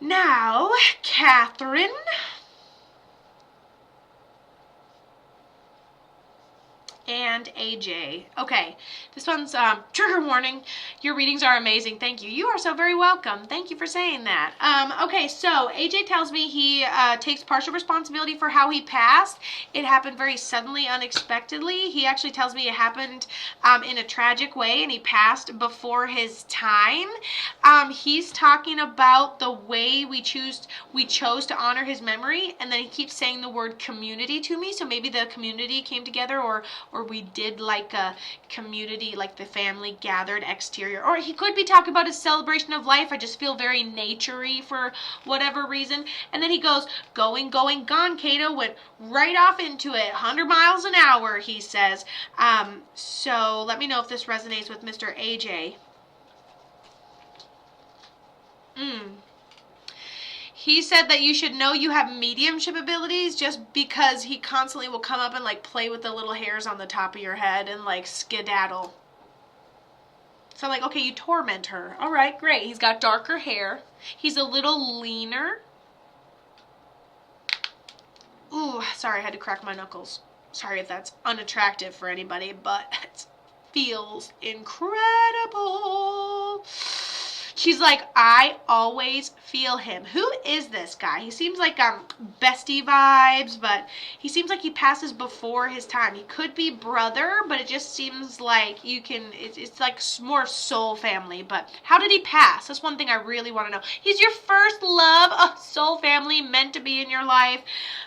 Now, Catherine. And AJ. Okay, this one's trigger warning. Your readings are amazing. Thank you. You are so very welcome. Thank you for saying that. Okay, so AJ tells me he takes partial responsibility for how he passed. It happened very suddenly, unexpectedly. He actually tells me it happened in a tragic way, and he passed before his time. He's talking about the way we chose to honor his memory, and then he keeps saying the word community to me. So maybe the community came together, or we did like a community, like the family gathered exterior. Or he could be talking about a celebration of life. I just feel very nature-y for whatever reason. And then he goes, going, gone. Cato went right off into it. 100 miles an hour, he says. So let me know if this resonates with Mr. AJ. He said that you should know you have mediumship abilities just because he constantly will come up and like play with the little hairs on the top of your head and like skedaddle. So I'm like, okay, you torment her. All right, great. He's got darker hair. He's a little leaner. Ooh, sorry, I had to crack my knuckles. Sorry if that's unattractive for anybody, but it feels incredible. She's like, I always feel him. Who is this guy? He seems like bestie vibes, but he seems like he passes before his time. He could be brother, but it just seems like you can, it's like more soul family. But how did he pass? That's one thing I really want to know. He's your first love, a soul family meant to be in your life.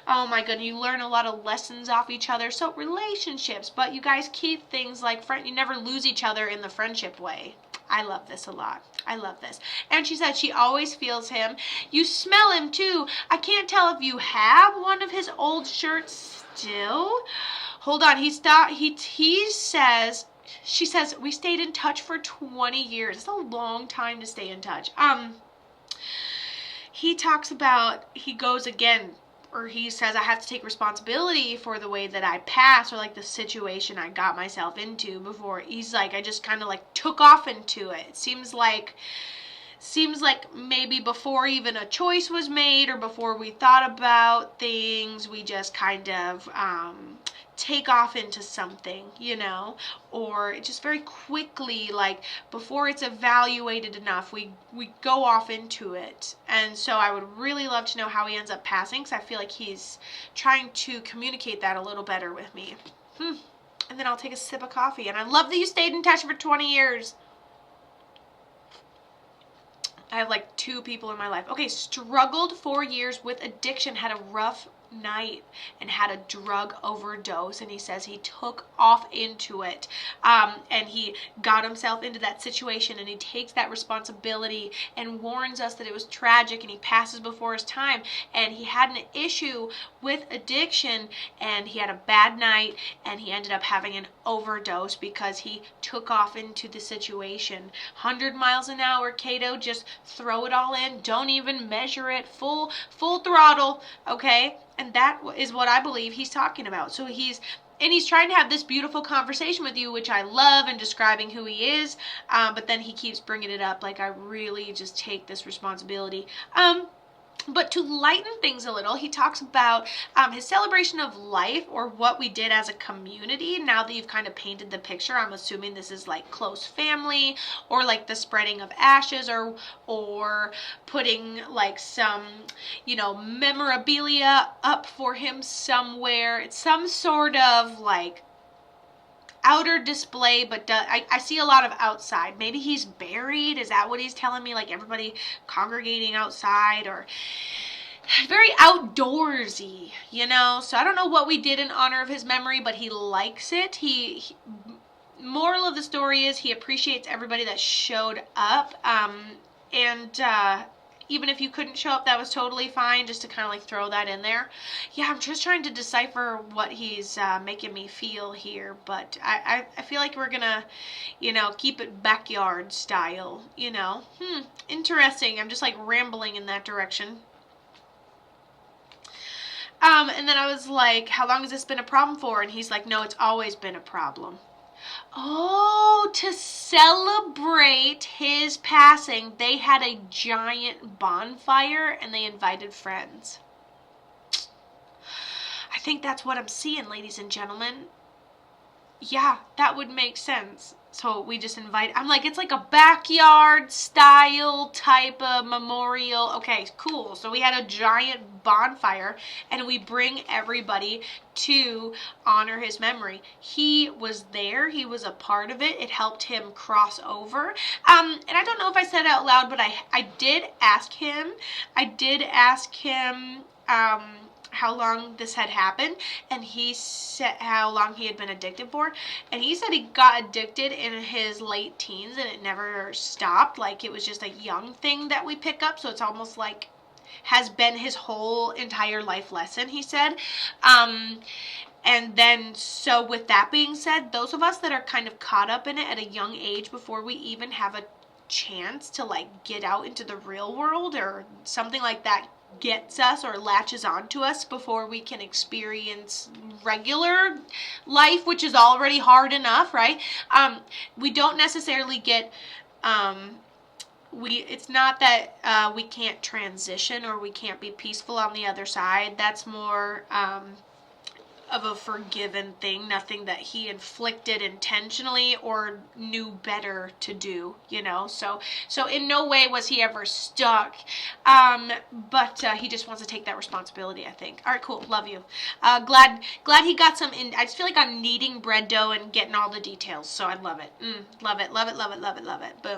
Oh my goodness, you learn a lot of lessons off each other. So relationships, but you guys keep things like friend. You never lose each other in the friendship way. I love this a lot. I love this. And she said she always feels him. You smell him too. I can't tell if you have one of his old shirts still. Hold on. He says, she says, we stayed in touch for 20 years. It's a long time to stay in touch. He talks about, he goes again, or he says I have to take responsibility for the way that I passed, or like the situation I got myself into before. He's like, I just kind of like took off into it. It seems like maybe before even a choice was made, or before we thought about things, we just kind of take off into something, you know, or just very quickly, like before it's evaluated enough, we go off into it. And so I would really love to know how he ends up passing, because I feel like he's trying to communicate that a little better with me. And then I'll take a sip of coffee. And I love that you stayed in touch for 20 years. I have like 2 people in my life. Okay, struggled 4 years with addiction, had a rough night and had a drug overdose, and he says he took off into it, and he got himself into that situation, and he takes that responsibility and warns us that it was tragic, and he passes before his time. And he had an issue with addiction, and he had a bad night, and he ended up having an overdose because he took off into the situation. 100 miles an hour, Cato, just throw it all in, don't even measure it, full throttle, okay? And that is what I believe he's talking about. So he's trying to have this beautiful conversation with you, which I love, and describing who he is, but then he keeps bringing it up like I really just take this responsibility. But to lighten things a little, he talks about his celebration of life, or what we did as a community. Now that you've kind of painted the picture, I'm assuming this is like close family, or like the spreading of ashes, or putting like some, you know, memorabilia up for him somewhere. It's some sort of like outer display, but I see a lot of outside. Maybe he's buried. Is that what he's telling me? Like everybody congregating outside, or very outdoorsy, you know? So I don't know what we did in honor of his memory, but he likes it. He moral of the story is he appreciates everybody that showed up, and even if you couldn't show up, that was totally fine, just to kind of like throw that in there. Yeah, I'm just trying to decipher what he's making me feel here, but I feel like we're gonna, you know, keep it backyard style, you know. Interesting. I'm just like rambling in that direction. And then I was like, how long has this been a problem for? And he's like, no, it's always been a problem. Oh, to celebrate his passing, they had a giant bonfire and they invited friends. I think that's what I'm seeing, ladies and gentlemen. Yeah, that would make sense. So we just invite, I'm like, it's like a backyard style type of memorial. Okay, cool. So we had a giant bonfire and we bring everybody to honor his memory. He was there. He was a part of it. It helped him cross over. And I don't know if I said it out loud, but I did ask him. How long this had happened, and he said how long he had been addicted for, and he said he got addicted in his late teens and it never stopped. Like, it was just a young thing that we pick up, so it's almost like has been his whole entire life lesson, he said. And then, so with that being said, those of us that are kind of caught up in it at a young age before we even have a chance to like get out into the real world or something like that gets us or latches onto us before we can experience regular life, which is already hard enough, right? We don't necessarily get it's not that we can't transition or we can't be peaceful on the other side. That's more of a forgiven thing, nothing that he inflicted intentionally or knew better to do, you know. So in no way was he ever stuck, but he just wants to take that responsibility, I think. All right, cool, love you. Glad he got some in. I just feel like I'm kneading bread dough and getting all the details, so I love it. Love it. Boom.